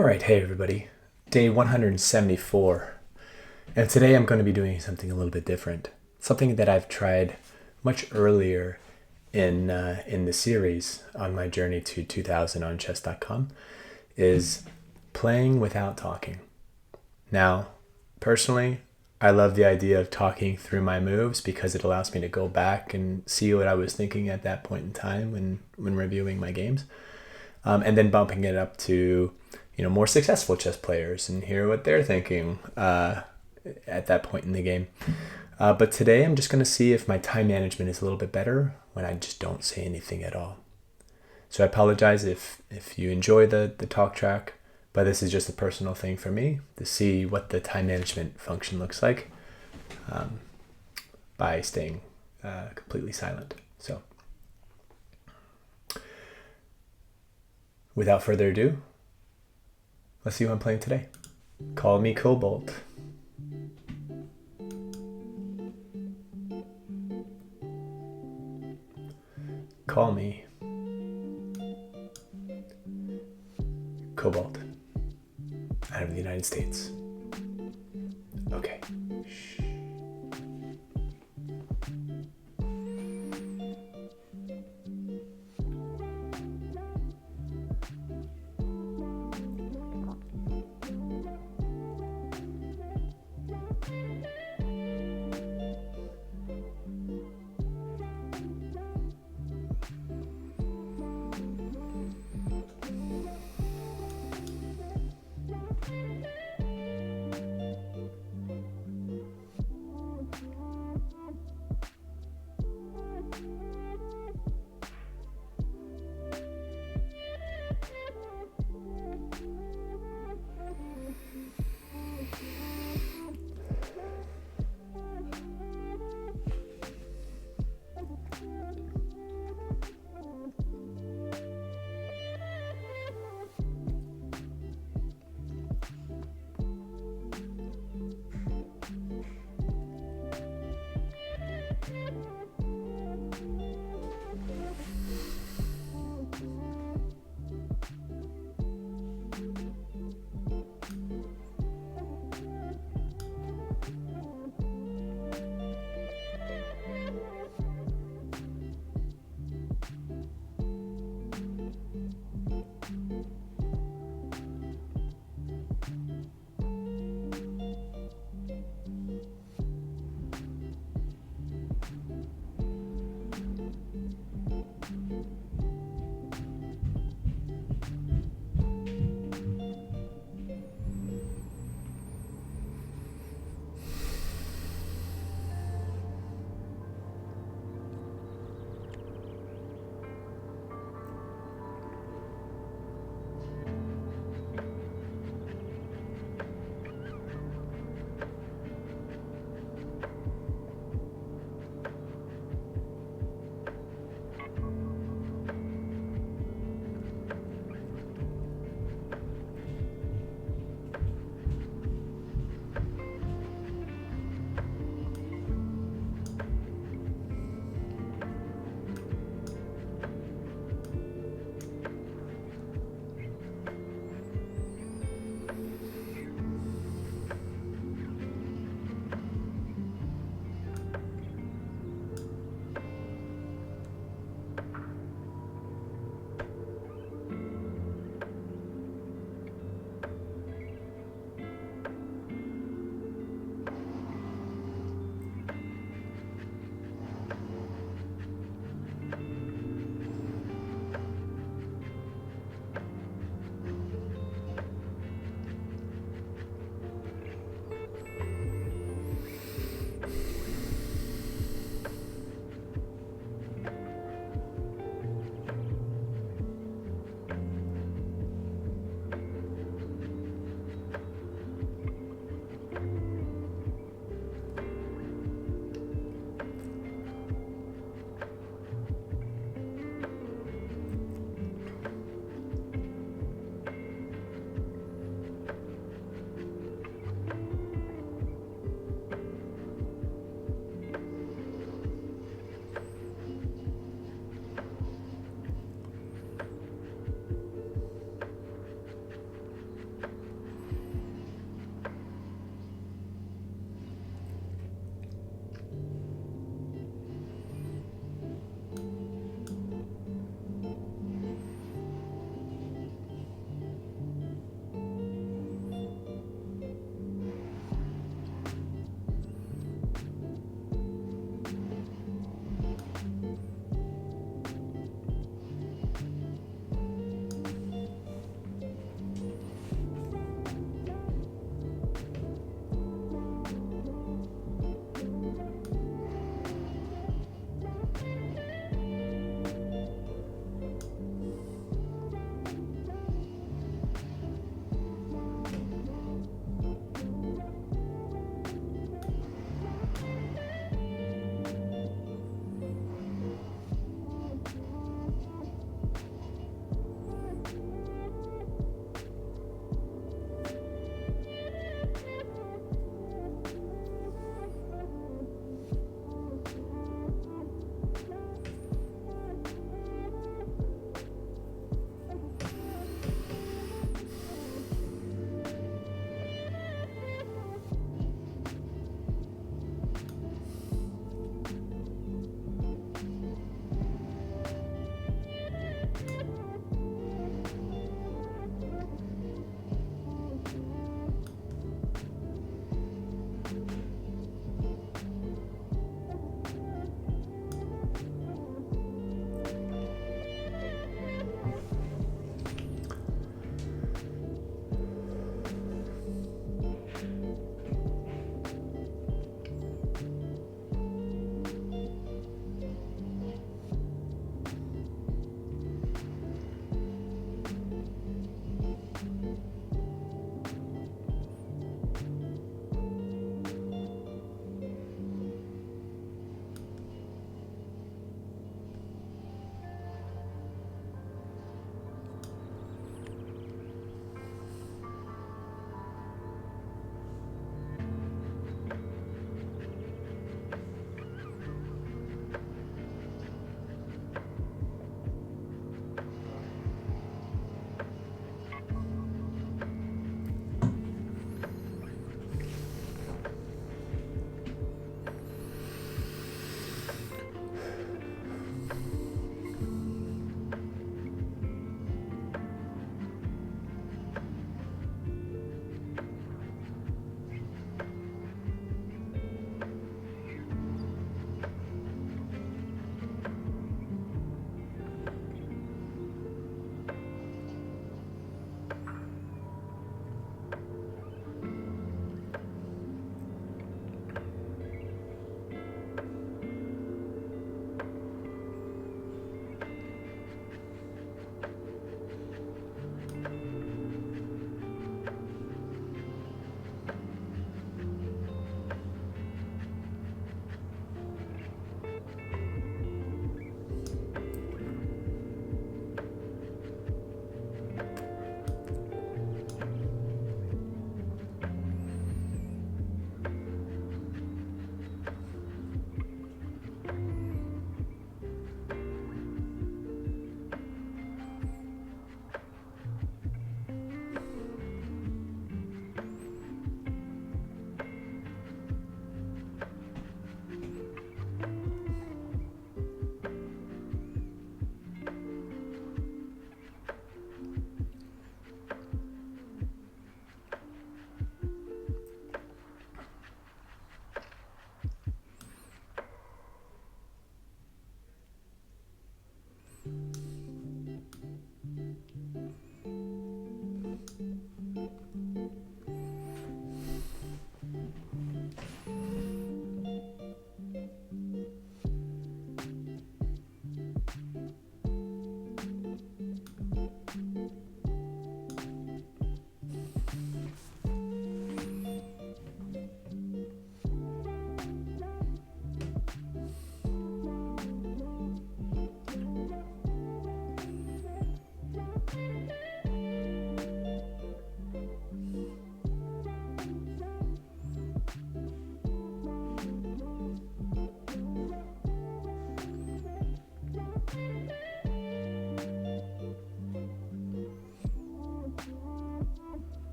All right, hey everybody. Day 174. And today I'm going to be doing something a little bit different. Something that I've tried much earlier in the series on my journey to 2000 on chess.com is playing without talking. Now, personally, I love the idea of talking through my moves because it allows me to go back and see what I was thinking at that point in time when reviewing my games. And then bumping it up to more successful chess players and hear what they're thinking at that point in the game. But today I'm just going to see if my time management is a little bit better when I just don't say anything at all. So I apologize if you enjoy the talk track, but this is just a personal thing for me to see what the time management function looks like by staying completely silent. So without further ado, let's see who I'm playing today. Call me Cobalt. Call me Cobalt. Out of the United States. Okay. Shh.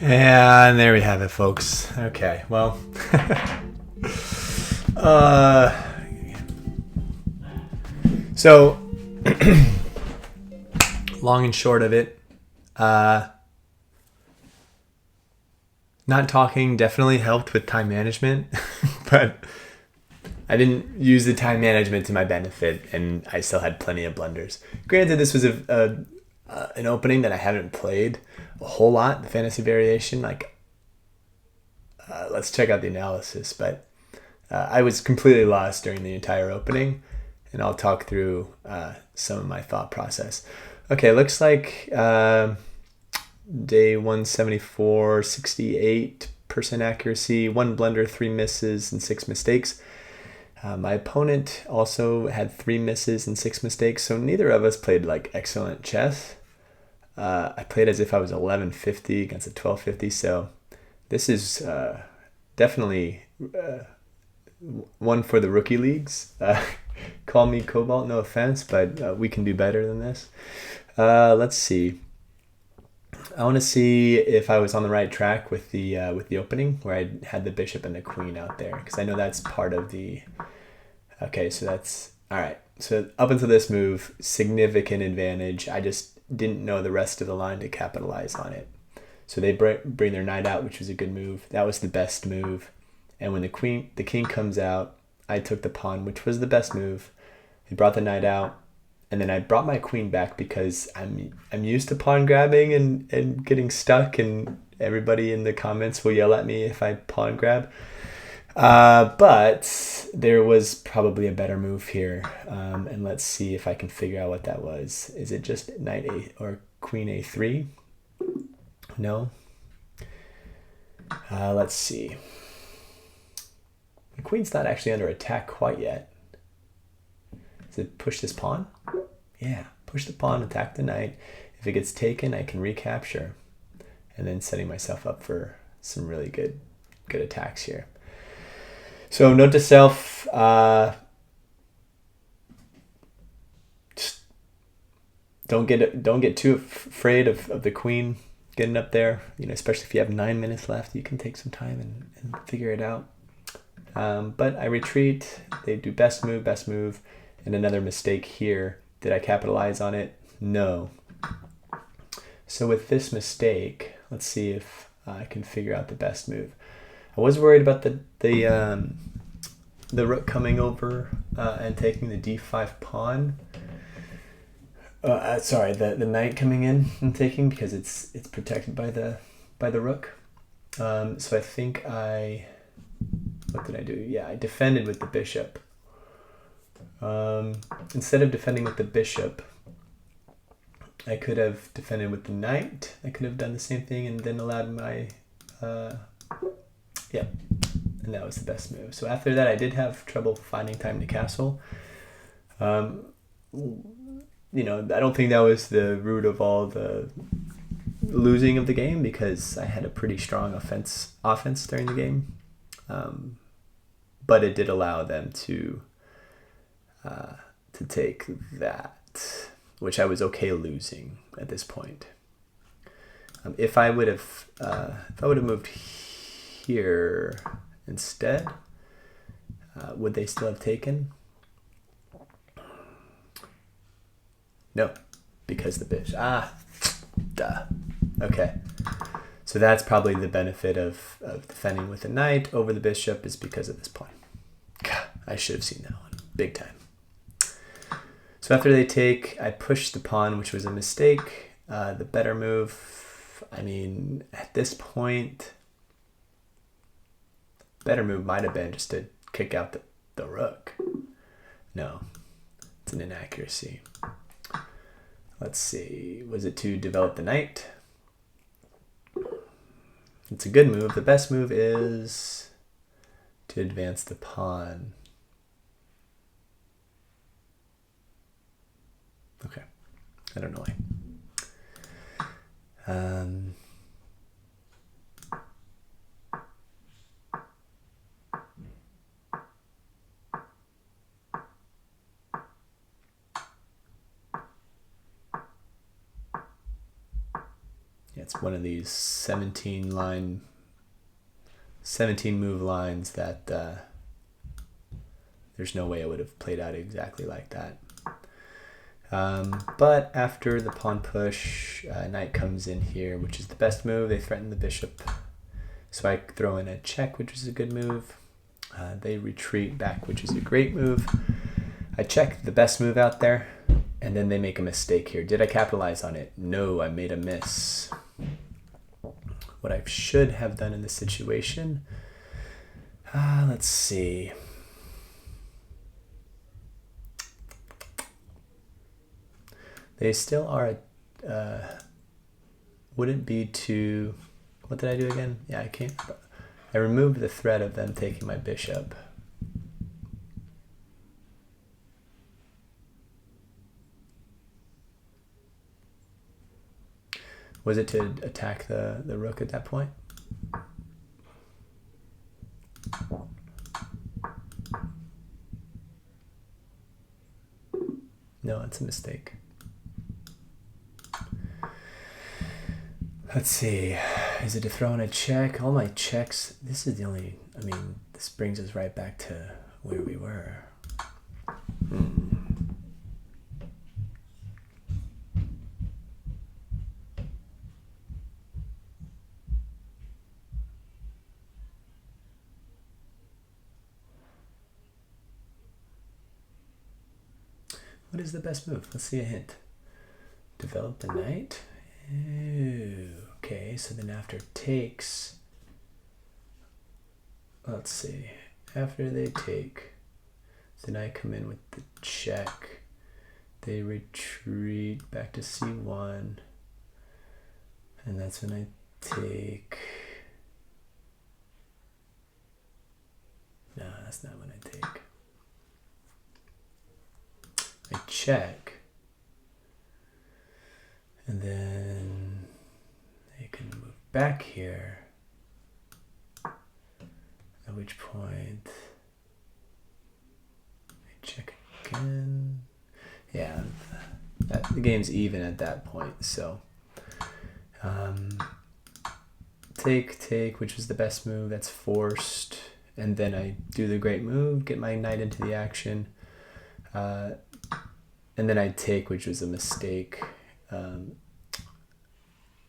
And there we have it, folks. Okay, well, so long and short of it, not talking definitely helped with time management, but I didn't use the time management to my benefit, and I still had plenty of blunders. Granted, this was an opening that I haven't played a whole lot, the fantasy variation. Let's check out the analysis, but I was completely lost during the entire opening, and I'll talk through some of my thought process. Okay, looks like day 174, 68% accuracy, 1 blunder, 3 misses, and 6 mistakes. My opponent also had 3 misses and 6 mistakes, so neither of us played like excellent chess. I played as if I was 1150 against a 1250, so this is definitely one for the rookie leagues. Call me Cobalt, no offense, but we can do better than this. Let's see. I want to see if I was on the right track with the opening, where I had the bishop and the queen out there, because I know that's part of the... Okay, so that's... All right. So up until this move, significant advantage. I just didn't know the rest of the line to capitalize on it. So they bring their knight out, which was a good move. That was the best move. And when the king comes out, I took the pawn, which was the best move. They brought the knight out, and then I brought my queen back because I'm used to pawn grabbing and getting stuck, and everybody in the comments will yell at me if I pawn grab. But there was probably a better move here, and let's see if I can figure out what that was. Is it just knight a or queen a3? No. Let's see. The queen's not actually under attack quite yet. Does it push this pawn? Yeah, push the pawn, attack the knight. If it gets taken, I can recapture, and then setting myself up for some really good attacks here. So note to self, just don't get too afraid of the queen getting up there. You know, especially if you have 9 minutes left, you can take some time and figure it out. But I retreat. They do best move, and another mistake here. Did I capitalize on it? No. So with this mistake, let's see if I can figure out the best move. I was worried about the rook coming over and taking the d5 pawn. Sorry, the knight coming in and taking, because it's protected by the rook. So I think what did I do? Yeah, I defended with the bishop. Instead of defending with the bishop, I could have defended with the knight. I could have done the same thing and then allowed my yeah, and that was the best move. So after that, I did have trouble finding time to castle. You know, I don't think that was the root of all the losing of the game, because I had a pretty strong offense during the game. But it did allow them to take that, which I was okay losing at this point. If I would have moved here instead, would they still have taken? No, because the bishop. Duh. Okay. So that's probably the benefit of defending with the knight over the bishop, is because of this pawn. God, I should have seen that one. Big time. So after they take, I push the pawn, which was a mistake. The better move, I mean, at this point, better move might have been just to kick out the rook. No, it's an inaccuracy. Let's see, was it to develop the knight? It's a good move. The best move is to advance the pawn. Okay, I don't know why. It's one of these 17 move lines that there's no way it would have played out exactly like that. But after the pawn push, knight comes in here, which is the best move. They threaten the bishop. So I throw in a check, which is a good move. They retreat back, which is a great move. I check the best move out there, and then they make a mistake here. Did I capitalize on it? No, I made a miss. What I should have done in this situation, let's see. They still are, wouldn't be too, what did I do again? Yeah, I removed the threat of them taking my bishop. Was it to attack the rook at that point? No, it's a mistake. Let's see. Is it to throw in a check? All my checks. This is the only, I mean, this brings us right back to where we were. What is the best move? Let's see a hint. Develop the knight. Ooh, okay, so then after takes, let's see. After they take, then I come in with the check. They retreat back to c1, and that's when I take. No, that's not when I take. I check, and then they can move back here, at which point I check again. Yeah, the game's even at that point, so take, which was the best move, that's forced, and then I do the great move, get my knight into the action, and then I take, which was a mistake.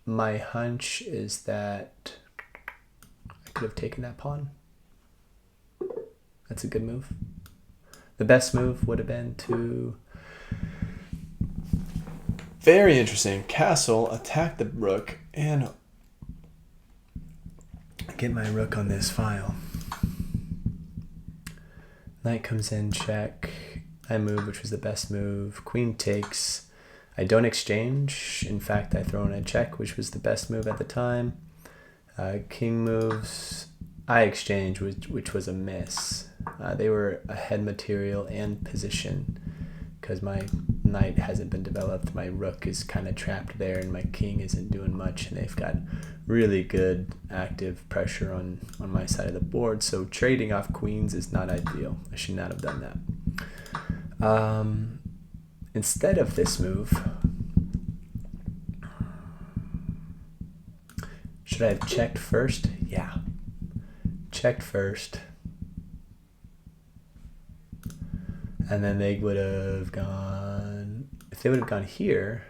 My hunch is that I could have taken that pawn. That's a good move. The best move would have been to... Very interesting. Castle, attack the rook, and get my rook on this file. Knight comes in, check. I move, which was the best move. Queen takes. I don't exchange. In fact, I throw in a check, which was the best move at the time. King moves. I exchange, which was a miss. They were ahead material and position because my knight hasn't been developed. My rook is kind of trapped there, and my king isn't doing much, and they've got really good active pressure on my side of the board. So trading off queens is not ideal. I should not have done that. Instead of this move, should I have checked first? Yeah, checked first, and then they would have gone, if they would have gone here,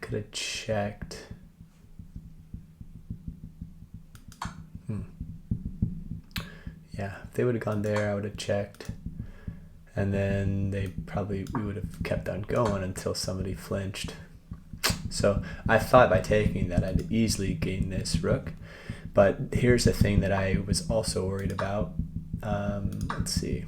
could have checked. Yeah, if they would have gone there, I would have checked. And then we would have kept on going until somebody flinched. So I thought by taking that I'd easily gain this rook. But here's the thing that I was also worried about. Let's see.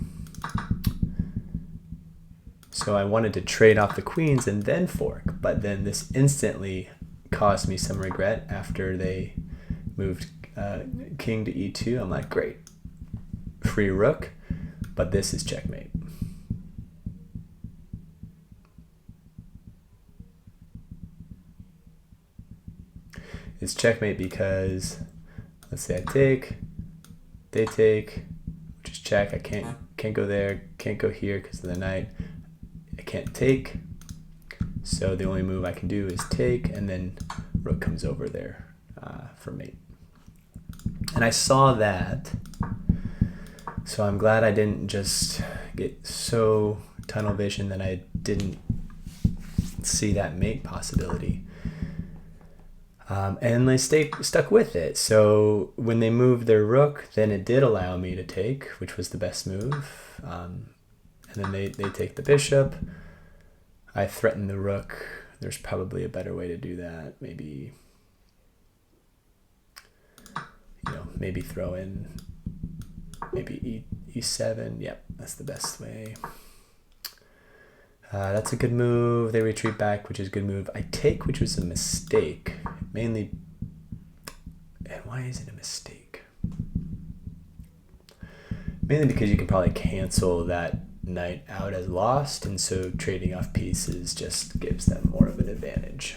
So I wanted to trade off the queens and then fork, but then this instantly caused me some regret after they moved king to e2. I'm like, great, free rook, but this is checkmate. It's checkmate because let's say I take, they take, which is check. I can't go there, can't go here because of the knight. I can't take, so the only move I can do is take, and then rook comes over there for mate. And I saw that, so I'm glad I didn't just get so tunnel vision that I didn't see that mate possibility. And I stuck with it. So when they moved their rook, then it did allow me to take, which was the best move. And then they take the bishop. I threaten the rook. There's probably a better way to do that. Maybe, maybe throw in maybe e7. Yep, that's the best way. That's a good move. They retreat back, which is a good move. I take, which was a mistake. Mainly, and why is it a mistake? Mainly because you can probably cancel that knight out as lost, and so trading off pieces just gives them more of an advantage.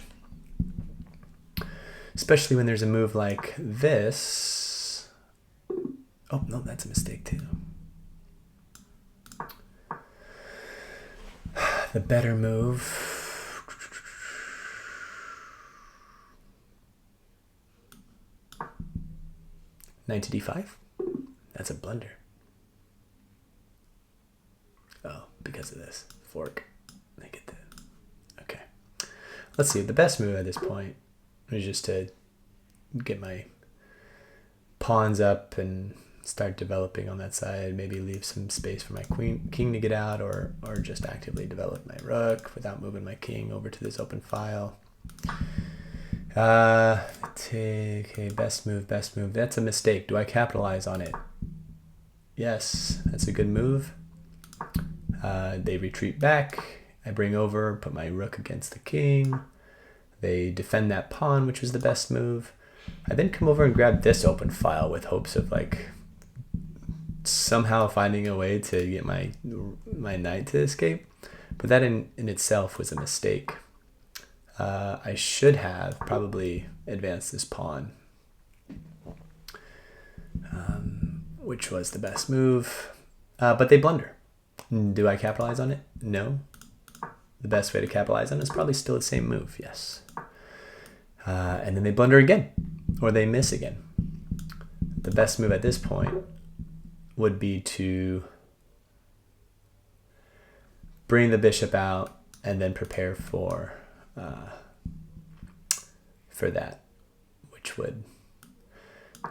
Especially when there's a move like this. Oh, no, that's a mistake too. The better move. Knight to d5. That's a blunder. Oh, because of this fork. I get that. Okay. Let's see. The best move at this point is just to get my pawns up and start developing on that side. Maybe leave some space for my king to get out, or just actively develop my rook without moving my king over to this open file. Okay, best move. That's a mistake. Do I capitalize on it? Yes, that's a good move. They retreat back. I bring over, put my rook against the king. They defend that pawn, which was the best move. I then come over and grab this open file with hopes of somehow finding a way to get my knight to escape. But that in itself was a mistake. I should have probably advanced this pawn, which was the best move. But they blunder. Do I capitalize on it? No. The best way to capitalize on it is probably still the same move, yes. And then they blunder again, or they miss again. The best move at this point would be to bring the bishop out and then prepare for that, which would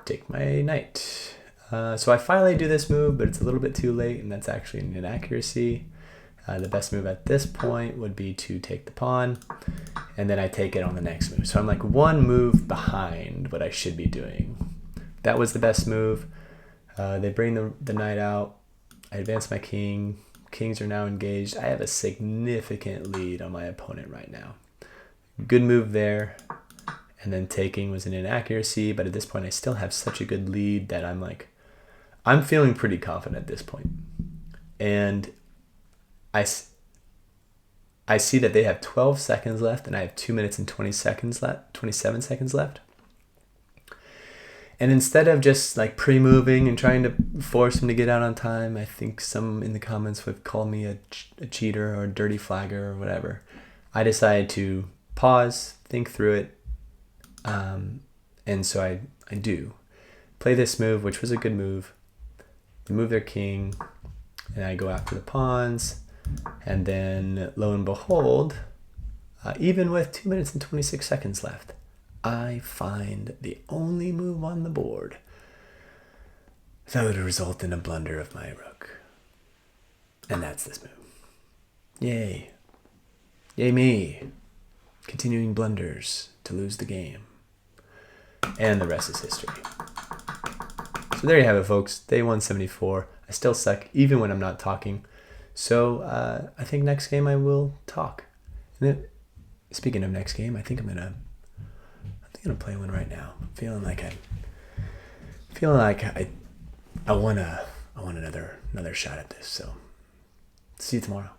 take my knight. So I finally do this move, but it's a little bit too late, and that's actually an inaccuracy. The best move at this point would be to take the pawn, and then I take it on the next move. So I'm like one move behind what I should be doing. That was the best move. They bring the knight out. I advance my king. Kings are now engaged. I have a significant lead on my opponent right now. Good move there. And then taking was an inaccuracy, but at this point I still have such a good lead that I'm feeling pretty confident at this point. And I see that they have 12 seconds left and I have 2 minutes and 27 seconds left. And instead of just pre-moving and trying to force him to get out on time, I think some in the comments would call me a cheater or a dirty flagger or whatever. I decided to pause, think through it, and so I do play this move, which was a good move. They move their king, and I go after the pawns, and then lo and behold, even with 2 minutes and 26 seconds left, I find the only move on the board that would result in a blunder of my rook. And that's this move. Yay. Yay me. Continuing blunders to lose the game. And the rest is history. So there you have it, folks. Day 174. I still suck, even when I'm not talking. So I think next game I will talk. And then, speaking of next game, I think I'm gonna play one right now. I'm feeling like I want another shot at this. So see you tomorrow.